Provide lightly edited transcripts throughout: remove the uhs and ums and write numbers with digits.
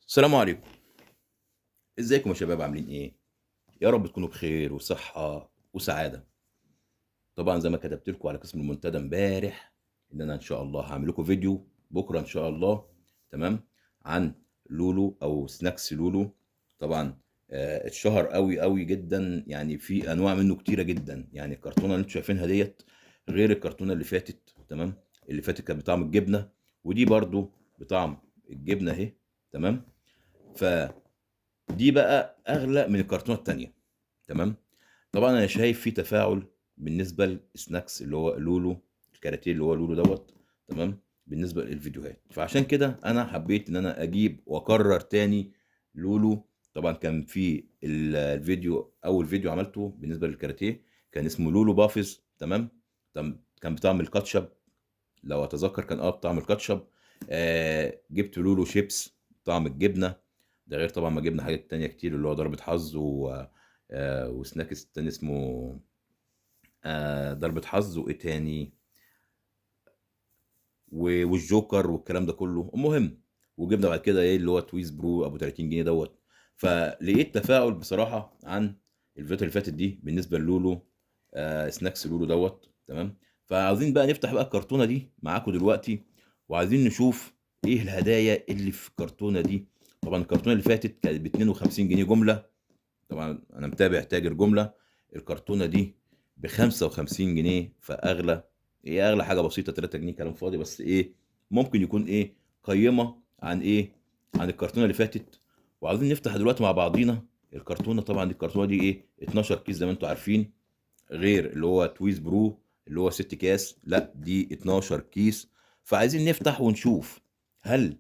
السلام عليكم. ازيكم يا شباب عاملين ايه؟ يا رب تكونوا بخير وصحة وسعادة. طبعا زي ما كتبت لكم على قسم المنتدى امبارح ان انا ان شاء الله هعمل لكم فيديو بكره ان شاء الله. تمام. عن لولو او سناكس لولو. طبعا اتشهر قوي قوي جدا، يعني في انواع منه كتيره جدا. يعني الكرتونه اللي انتم شايفينها ديت غير الكرتونه اللي فاتت. تمام. اللي فاتت كانت بطعم الجبنه، ودي برضو بطعم الجبنه اهي. تمام. ف دي بقى اغلى من الكرتونه التانيه. تمام. طبعا انا شايف في تفاعل بالنسبه للسناكس اللي هو لولو، الكاراتيه اللي هو لولو دوت. تمام. بالنسبه للفيديوهات، فعشان كده انا حبيت ان انا اجيب واكرر تاني لولو. طبعا كان في الفيديو، اول فيديو عملته بالنسبه للكاراتيه كان اسمه لولو بافز. تمام. كان بطعم الكاتشب، لو اتذكر كان بطعم الكاتشب. جبت لولو شيبس طعم الجبنه. ده غير طبعا ما جبنا حاجات تانية كتير، اللي هو ضربة حظ وسناكس تاني اسمه ضربة حظ، وايه تاني، والجوكر والكلام ده كله. المهم، وجبنا بعد كده ايه اللي هو تويز برو ابو 30 جنيه دوت. فلقيت تفاعل بصراحة عن الفيديو اللي فاتت دي بالنسبة للولو. سناكس لولو دوت. تمام. فعاوزين بقى نفتح بقى الكرتونة دي معاكم دلوقتي، وعايزين نشوف ايه الهدايا اللي في الكرتونة دي. طبعا الكرتونة اللي فاتت كانت ب 52 جنيه جملة. طبعا انا متابع تاجر جمله. الكرتونه دي ب 55 جنيه، فاغلى. ايه اغلى حاجه بسيطه 3 جنيه كلام فاضي، بس ايه ممكن يكون ايه قيمه عن ايه عن الكرتونه اللي فاتت. وعاوزين نفتح دلوقتي مع بعضينا الكرتونه. طبعا دي الكرتونه دي ايه 12 كيس زي ما انتم عارفين، غير اللي هو تويز برو اللي هو 6 كاس. لا، دي 12 كيس. فعايزين نفتح ونشوف هل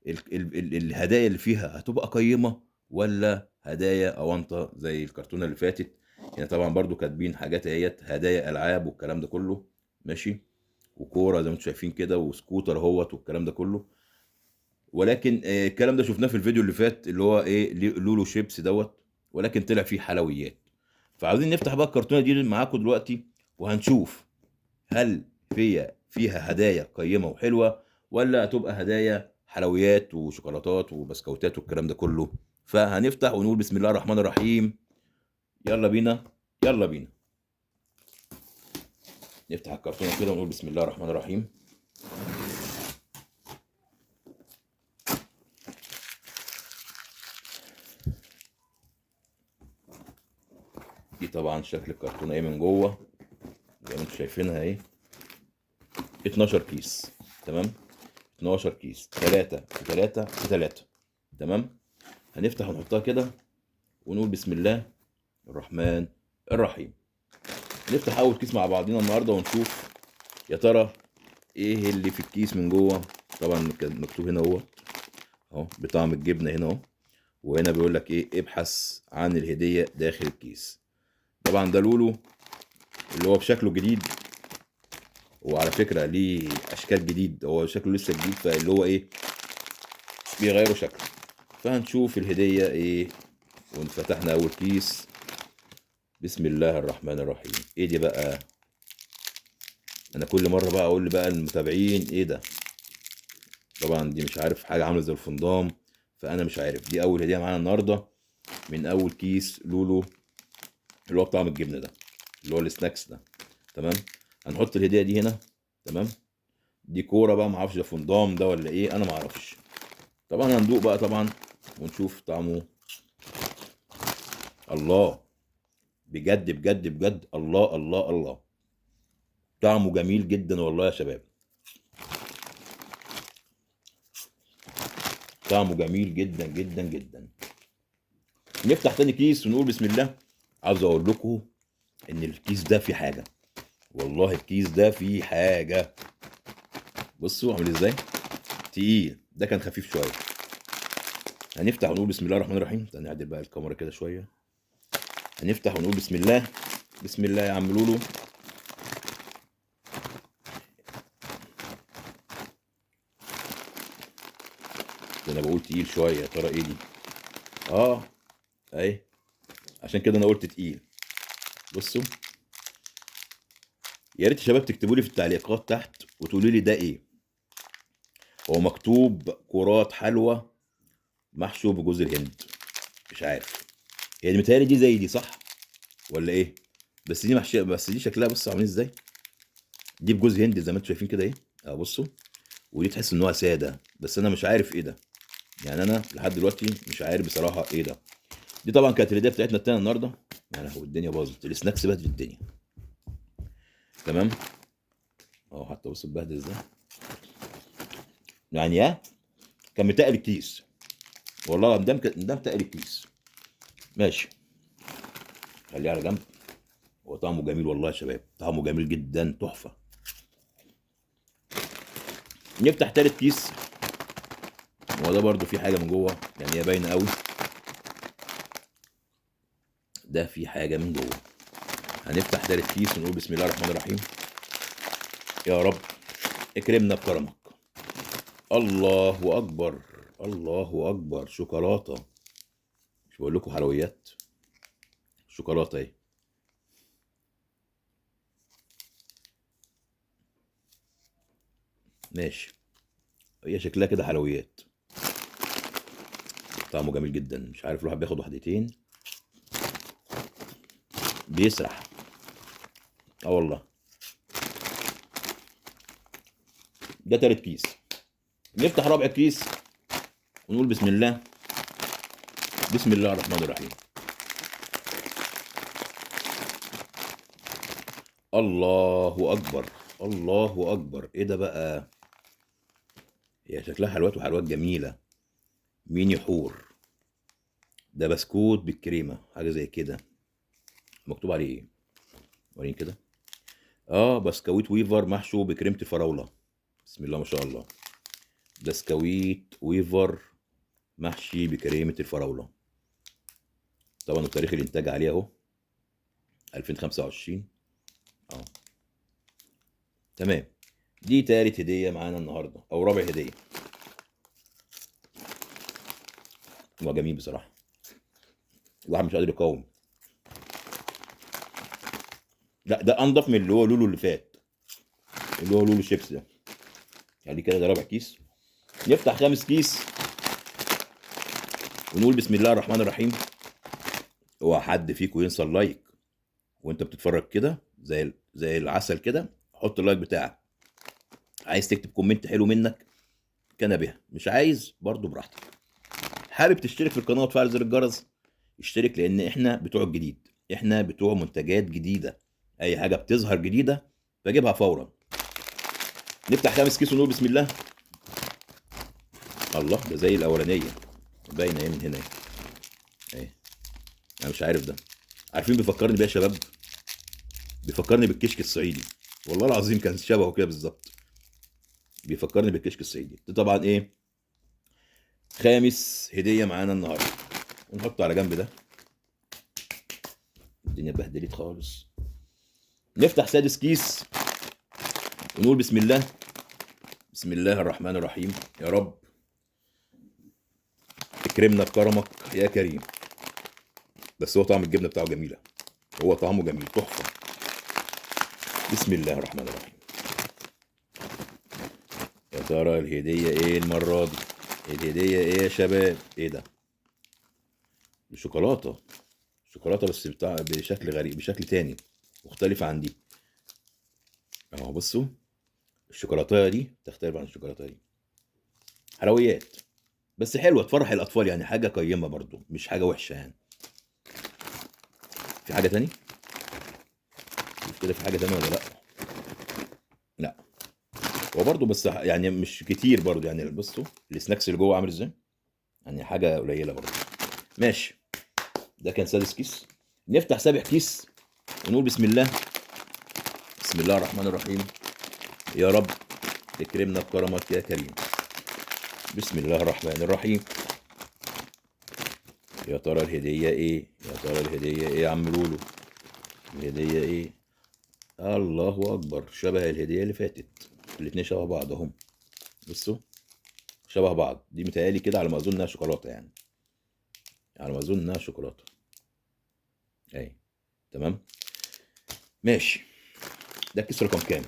الهدايا اللي فيها هتبقى قيمة، ولا هدايا اونطه زي الكرتونة اللي فاتت. يعني طبعا برضو كاتبين حاجات اهيت هدايا العاب والكلام ده كله. ماشي. وكورة زي ما انتم شايفين كده، وسكوتر اهوت والكلام ده كله. ولكن الكلام ده شفناه في الفيديو اللي فات اللي هو ايه لولو شيبس دوت. ولكن طلع فيه حلويات. فعاوزين نفتح بقى الكرتونه دي معاكم دلوقتي، وهنشوف هل فيها هدايا قيمه وحلوه، ولا هتبقى هدايا حلويات وشوكولاتات وبسكوتات والكلام ده كله. فهنفتح ونقول بسم الله الرحمن الرحيم. يلا بينا. يلا بينا نفتح الكرتونه كده ونقول بسم الله الرحمن الرحيم. دي طبعا شكل الكرتونه ايه من جوه، زي ما انتم شايفينها اهي. 12 كيس. تمام. 12 كيس 3 في 3 في 3. تمام. هنفتح ونحطها كده ونقول بسم الله الرحمن الرحيم. نفتح اول كيس مع بعضينا النهارده ونشوف يا ترى ايه اللي في الكيس من جوه. طبعا كان مكتوب هنا اهو بطعم الجبنه هنا اهو. وهنا بيقول لك ايه ابحث عن الهديه داخل الكيس. طبعا ده لولو اللي هو بشكله جديد. وعلى فكره ليه اشكال جديد، هو شكله لسه جديد، فاللي هو ايه بيغيروا شكله. فهنشوف الهديه ايه. وفتحنا اول كيس. بسم الله الرحمن الرحيم. ايه دي بقى؟ انا كل مره بقى اقول بقى المتابعين ايه ده. طبعا دي مش عارف، حاجه عامله زي الفندام. فانا مش عارف. دي اول هديه معانا النهارده من اول كيس لولو اللي هو بطعم الجبنه ده، اللي هو السناكس ده. تمام. هنحط الهديه دي هنا. تمام. دي كوره بقى، ما اعرفش ده فندام ده ولا ايه، انا ما اعرفش. طبعا هندوق بقى طبعا ونشوف طعمه. الله. بجد بجد بجد، الله الله الله. طعمه جميل جدا والله يا شباب. طعمه جميل جدا جدا جدا. نفتح تاني كيس ونقول بسم الله. عاوز اقول لكم ان الكيس ده فيه حاجه. والله الكيس ده فيه حاجه. بصوا عامل ازاي. تقيل. ده كان خفيف شويه. هنفتح ونقول بسم الله الرحمن الرحيم. تعالى نعدل بقى الكاميرا كده شويه. هنفتح ونقول بسم الله. بسم الله يا عم لولو. ده انا بقول تقيل شويه، يا ترى ايه دي؟ اه. اهي. عشان كده انا قلت تقيل. بصوا. يا ريت يا شباب تكتبوا لي في التعليقات تحت وتقولوا لي ده ايه. هو مكتوب كرات حلوى محشو بجوز الهند. مش عارف، هي دي متهيألي دي زي دي صح ولا ايه؟ بس دي محشيه، بس دي شكلها بص عاملين ازاي. دي بجوز هند زي ما انتم شايفين كده ايه. اه بصوا. ودي تحس ان هو ساده، بس انا مش عارف ايه ده. يعني انا لحد دلوقتي مش عارف بصراحه ايه ده. دي طبعا كانت الهديه بتاعتنا التانية النهارده. يعني هو الدنيا باظت، السناكس بقت في الدنيا. تمام. اه حتى بص اتبهدل ازاي. يعني كان متقل الكيس. والله ده متقل الكيس. ماشي، خليه على جنب. هو طعمه جميل والله يا شباب، طعمه جميل جدا، تحفه. نفتح تالت كيس. هو ده برضو في حاجه من جوه، يعني هي باينه قوي. ده في حاجه من جوه. هنفتح تالت كيس ونقول بسم الله الرحمن الرحيم. يا رب اكرمنا بكرمك. الله اكبر. الله اكبر، شوكولاته. مش بقول لكم حلويات؟ شوكولاته اهي. ماشي، هي شكلها كده حلويات. طعمه جميل جدا، مش عارف الواحد بياخد واحدتين بيسرح. اه والله. ده تالت كيس. نفتح رابع كيس ونقول بسم الله. بسم الله الرحمن الرحيم. الله اكبر. الله اكبر، ايه ده بقى؟ هي شكلها حلوات، وحلوات جميله. ميني حور. ده بسكوت بالكريمه، حاجه زي كده. مكتوب عليه ايه؟ وريني كده. اه بسكويت ويفر محشو بكريمه الفراوله. بسم الله ما شاء الله. بسكويت ويفر محشي بكريمه الفراوله. طبعا تاريخ الانتاج عليه اهو 2025. اه تمام. دي تالت هديه معانا النهارده او رابع هديه. هو جميل بصراحه، الواحد مش قادر يقاوم. لا ده انضف من اللي هو لولو اللي فات، اللي هو لولو شيبس ده. يعني كده ده رابع كيس. نفتح خامس كيس ونقول بسم الله الرحمن الرحيم. هو حد فيكم ينسى اللايك وانت بتتفرج كده زي العسل كده؟ حط اللايك بتاعك. عايز تكتب كومنت حلو منك كان بها، مش عايز برضو براحتك. حابب تشترك في القناه وتفعل زر الجرس؟ اشترك، لان احنا بتوع الجديد، احنا بتوع منتجات جديده. اي حاجه بتظهر جديده بجيبها فورا. نفتح خامس كيس ونقول بسم الله. الله، ده زي الاولانيه. باينه ايه من هنا اهي. انا مش عارف ده. عارفين بيفكرني بيه يا شباب؟ بيفكرني بالكشك الصعيدي. والله العظيم كان شبهه كده بالظبط. بيفكرني بالكشك الصعيدي ده. طبعا ايه، خامس هديه معانا النهارده. ونحطه على جنب ده. الدنيا اتبهدلت خالص. نفتح سادس كيس ونقول بسم الله. بسم الله الرحمن الرحيم. يا رب اكرمنا بكرمك يا كريم. بس هو طعم الجبنه بتاعه جميله. هو طعمه جميل، تحفه. بسم الله الرحمن الرحيم. يا ترى الهديه ايه المره دي؟ الهديه ايه يا شباب؟ ايه ده؟ شوكولاته. شوكولاته بس بتاع بشكل غريب، بشكل تاني مختلف عن دي. اهو بصوا. الشوكولاته دي تختلف عن الشوكولاته دي. حلويات بس حلوه تفرح الاطفال، يعني حاجه قيمه برضو، مش حاجه وحشه يعني. في حاجه تاني؟ شوف كده في حاجه تانية ولا لا؟ لا. هو برضو بس يعني مش كتير برضو، يعني بصوا السناكس اللي جوه عامل ازاي. يعني حاجه قليله برضو. ماشي. ده كان سادس كيس. نفتح سابع كيس ونقول بسم الله. بسم الله الرحمن الرحيم. يا رب اكرمنا بكرمك يا كريم. بسم الله الرحمن الرحيم. يا ترى الهدية ايه؟ يا ترى الهدية ايه يا عم لولو؟ الهدية ايه؟ الله اكبر، شبه الهدية اللي فاتت. الاتنين شبه بعض اهم. بصوا شبه بعض. دي متهيألي كده على ما اظن انها شوكولاتة يعني. على ما اظن انها شوكولاتة. اهي. تمام. ماشي. ده الكيس رقم كام؟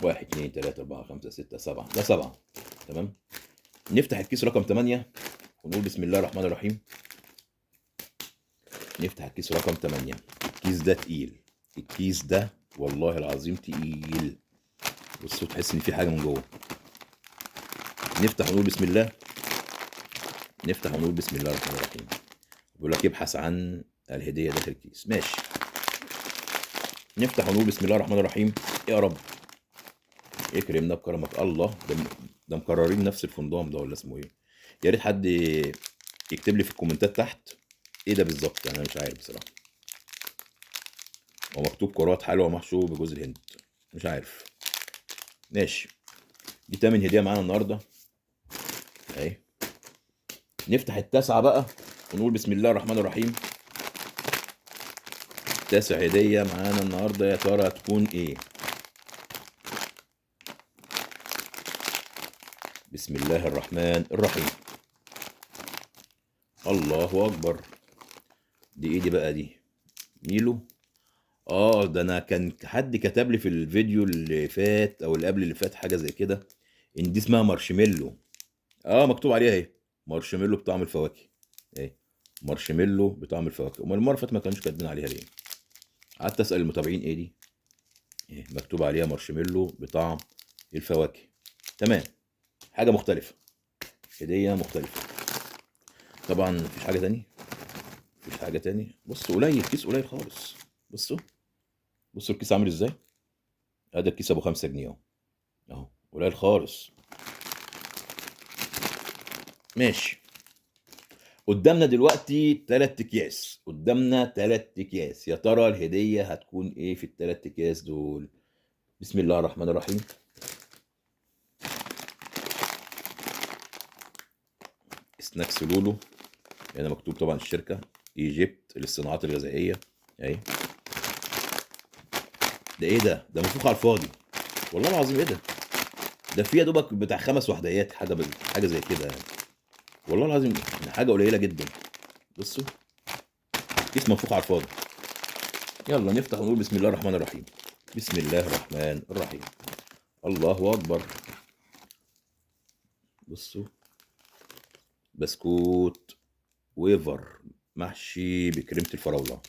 واحد اتنين تلاتة أربعة خمسة ستة سبعة، ده سبعة. تمام. نفتح الكيس رقم 8 ونقول بسم الله الرحمن الرحيم. نفتح الكيس رقم 8. الكيس ده تقيل، الكيس ده والله العظيم تقيل. بصوا تحس ان في حاجه من جوه. نفتح ونقول بسم الله. نفتح ونقول بسم الله الرحمن الرحيم. بيقول لك ابحث عن الهديه داخل الكيس. ماشي. نفتح ونقول بسم الله الرحمن الرحيم. يا رب يكرمنا بكرمك. الله، ده مكررين نفس الفندام ده ولا اسمه ايه؟ يا ريت حد يكتب لي في الكومنتات تحت ايه ده بالظبط، يعني انا مش عارف بصراحه. هو مكتوب كرات حلوى محشو بجوز الهند، مش عارف. ماشي. دي تامن هديه معانا النهارده اهي. نفتح التاسعه بقى ونقول بسم الله الرحمن الرحيم. تاسع هديه معانا النهارده يا ترى هتكون ايه؟ بسم الله الرحمن الرحيم. الله اكبر. دي ايه دي بقى دي؟ ميلو. ده انا كان حد كتب لي في الفيديو اللي فات او اللي قبل اللي فات حاجه زي كده ان دي اسمها مارشميلو. مكتوب عليها اهي، مارشميلو بطعم الفواكه. اهي، مارشميلو بطعم الفواكه. امال المره اللي فاتت ما كانوش كاتبين عليها ليه؟ قعدت اسال المتابعين ايه دي. مكتوب عليها مارشميلو بطعم الفواكه. تمام، حاجه مختلفه، هديه مختلفه. طبعا مفيش حاجه تاني، مفيش حاجه تاني. بصوا قليل، كيس قليل خالص. بصوا، بصوا الكيس عامل ازاي. ادي الكيس ابو 5 جنيه اهو. اهو قليل خالص. ماشي. قدامنا دلوقتي 3 اكياس، قدامنا 3 اكياس. يا ترى الهديه هتكون ايه في ال3 اكياس دول؟ بسم الله الرحمن الرحيم. سناكس لولو. هنا مكتوب طبعا الشركه ايجيبت للصناعات الغذائيه اهي. ده ايه ده منفوخ على الفاضي. والله العظيم ايه ده فيه يا دوبك بتاع 5 وحدات، حاجه زي كده يعني. والله العظيم يعني حاجه قليله جدا. بصوا، كيس منفوخ على الفاضي. يلا نفتح ونقول بسم الله الرحمن الرحيم. بسم الله الرحمن الرحيم. الله اكبر. بصوا، بسكوت ويفر محشي بكريمه الفراوله.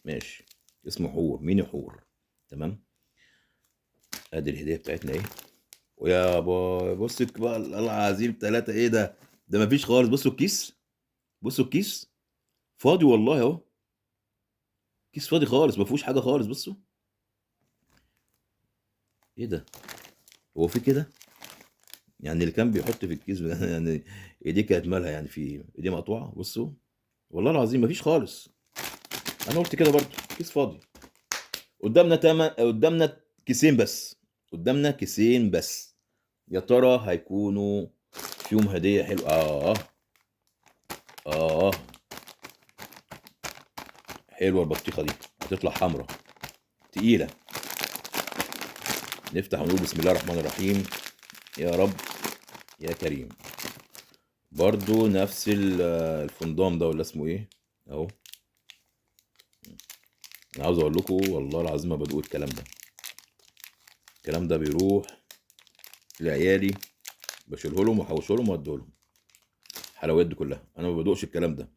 ماشي. اسمه حور، ميني حور. تمام. ادي الهديه بتاعتنا ايه. ويا باي بص بقى الله العظيم 3 ايه ده مفيش خالص. بصوا الكيس، بصوا الكيس فاضي والله اهو. كيس فاضي خالص، ما فيهوش حاجه خالص. بصوا ايه ده، هو في كده يعني اللي كان بيحط في الكيس يعني ايديه كانت مالها يعني، في ايديه مقطوعه. بصوا والله العظيم مفيش خالص. انا قلت كده برضو كيس فاضي. قدامنا كيسين بس، قدامنا كيسين بس. يا ترى هيكونوا فيهم هديه حلوه. اه حلوه البطيخه دي، هتطلع حمرا تقيله. نفتح ونقول بسم الله الرحمن الرحيم. يا رب يا كريم. برضو نفس الفندام ده ولا اسمه ايه اهو. انا عاوز اقول لكم والله العظيم ما بدوق الكلام ده. الكلام ده بيروح لعيالي، بشيله لهم واحوشه لهم واديه لهم. الحلويات دي كلها انا ما بدوقش الكلام ده.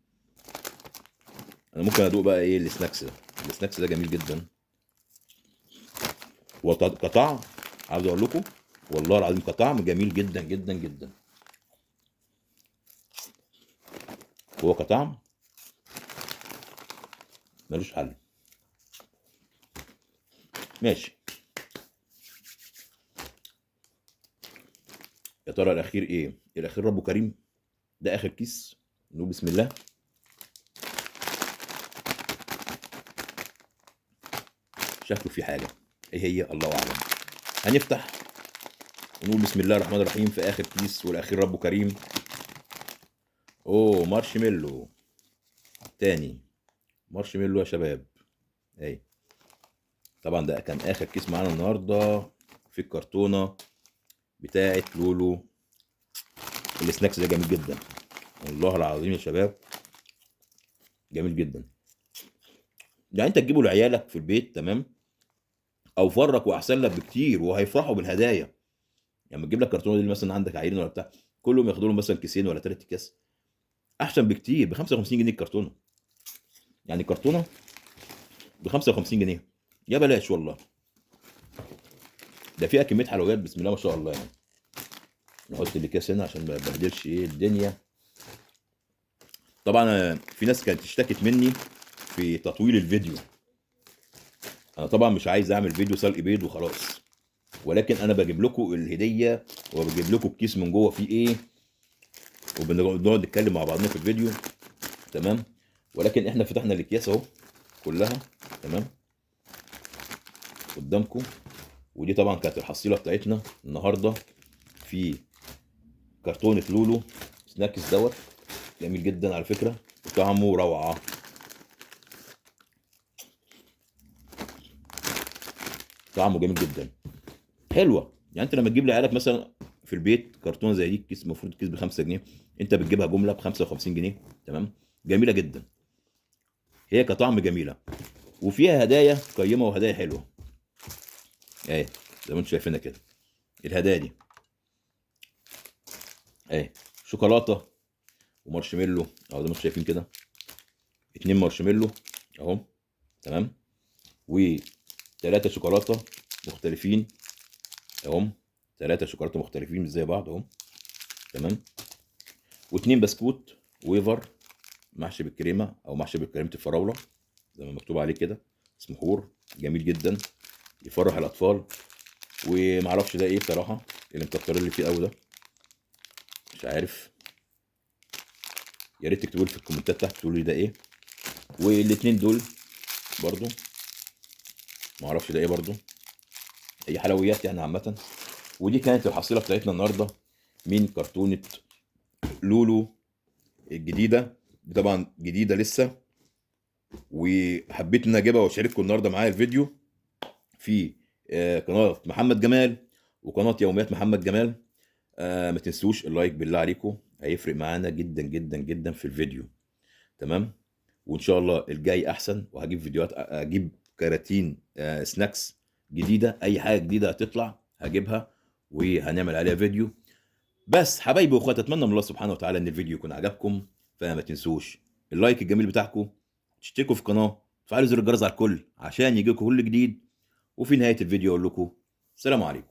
انا ممكن ادوق بقى ايه السناكس ده. السناكس ده جميل جدا وكطعم. عاوز اقول لكم والله العظيم كطعم جميل جدا جدا جدا. هو كطعم ملوش حل. ماشي. يا ترى الاخير ايه؟ الاخير ربه كريم. ده اخر كيس. نقول بسم الله. شكله في حاجه، ايه هي الله اعلم. هنفتح ونقول بسم الله الرحمن الرحيم في اخر كيس والاخير ربه كريم. اوه مارشميلو تاني. مارشميلو يا شباب. اهي. طبعا ده كان اخر كيس معانا النهارده في الكرتونه بتاعه لولو. السناكس ده جميل جدا والله العظيم يا شباب، جميل جدا. يعني انت تجيبه لعيالك في البيت تمام، او فرق واحسن لك بكتير وهيفرحوا بالهدايا. يعني تجيب لك كرتونه دي مثلا عندك عيلين ولا بتاع، كلهم ياخدوا لهم مثلا كيسين ولا 3 اكياس. احسن بكتير، ب 55 جنيه الكرتونه. يعني كرتونه ب 55 جنيه، يا بلاش والله. ده فيها كميه حلويات بسم الله ما شاء الله يعني. نحط الاكياس هنا عشان ما يبهدلش ايه الدنيا. طبعا في ناس كانت اشتكت مني في تطويل الفيديو. انا طبعا مش عايز اعمل فيديو سلق بيض وخلاص، ولكن انا بجيب لكم الهديه وبجيب لكم الكيس من جوه فيه ايه، وبنقعد نتكلم مع بعضنا في الفيديو. تمام. ولكن احنا فتحنا الاكياس اهو كلها. تمام. قدامكم. ودي طبعا كانت الحصيله بتاعتنا النهارده في كرتونه لولو سناكس دوت. جميل جدا على فكره، وطعمه روعه. طعمه جميل جدا، حلوه. يعني انت لما تجيب لعيالك مثلا في البيت كرتونه زي دي، الكيس المفروض الكيس ب 5 جنيه، انت بتجيبها جمله ب 55 جنيه. تمام. جميله جدا، هي كطعم جميله، وفيها هدايا قيمه وهدايا حلوه اهي زي ما انتم شايفينها كده. الهدايا دي اهي شوكولاته ومارشميلو اهو زي ما انتم شايفين كده. 2 مارشميلو اهو. تمام. و3 شوكولاته مختلفين اهو. 3 شوكولاته مختلفين مش زي بعض اهو. تمام. و2 بسكوت ويفر محشي بالكريمه او محشي بالكريمه الفراوله زي ما مكتوب عليه كده. اسمه حور، جميل جدا، يفرح الاطفال. ومعرفش ده ايه بصراحه، اللي مكترين لي فيه قوي ده مش عارف. يا ريت تكتبوا لي في الكومنتات تحت تقولوا لي ده ايه. والاتنين دول برضو معرفش ده ايه برضو، اي حلويات يعني عامه. ودي كانت الحصيله بتاعتنا النهارده من كرتونه لولو الجديده. دي طبعا جديده لسه، وحبيت ان اجيبها واشارككم النهارده معايا الفيديو في قناه محمد جمال وقناه يوميات محمد جمال. ما تنسوش اللايك بالله عليكم، هيفرق معانا جدا جدا جدا في الفيديو. تمام. وان شاء الله الجاي احسن، وهجيب فيديوهات، اجيب كراتين سناكس جديده، اي حاجه جديده هتطلع هجيبها وهنعمل عليها فيديو. بس حبايبي واخواتي، اتمنى من الله سبحانه وتعالى ان الفيديو يكون عجبكم. فما تنسوش اللايك الجميل بتاعكم، تشتركوا في القناه، تفعلوا زر الجرس على الكل عشان يجيكم كل جديد. وفي نهايه الفيديو اقول لكم السلام عليكم.